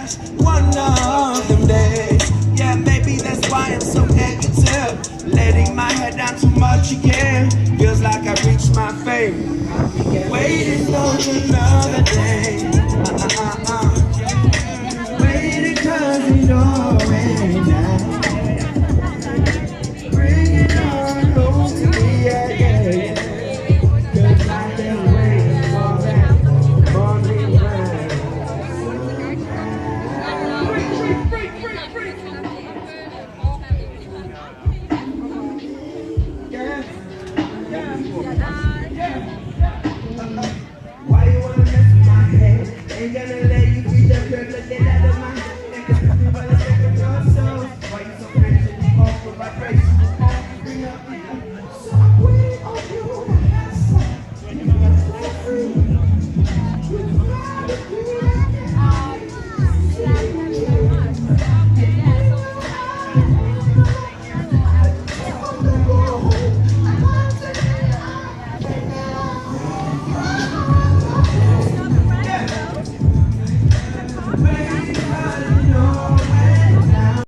just one of them days. Yeah, maybe that's why I'm so negative. Letting my head down too much again. Feels like I reached my fate. Waiting for another day.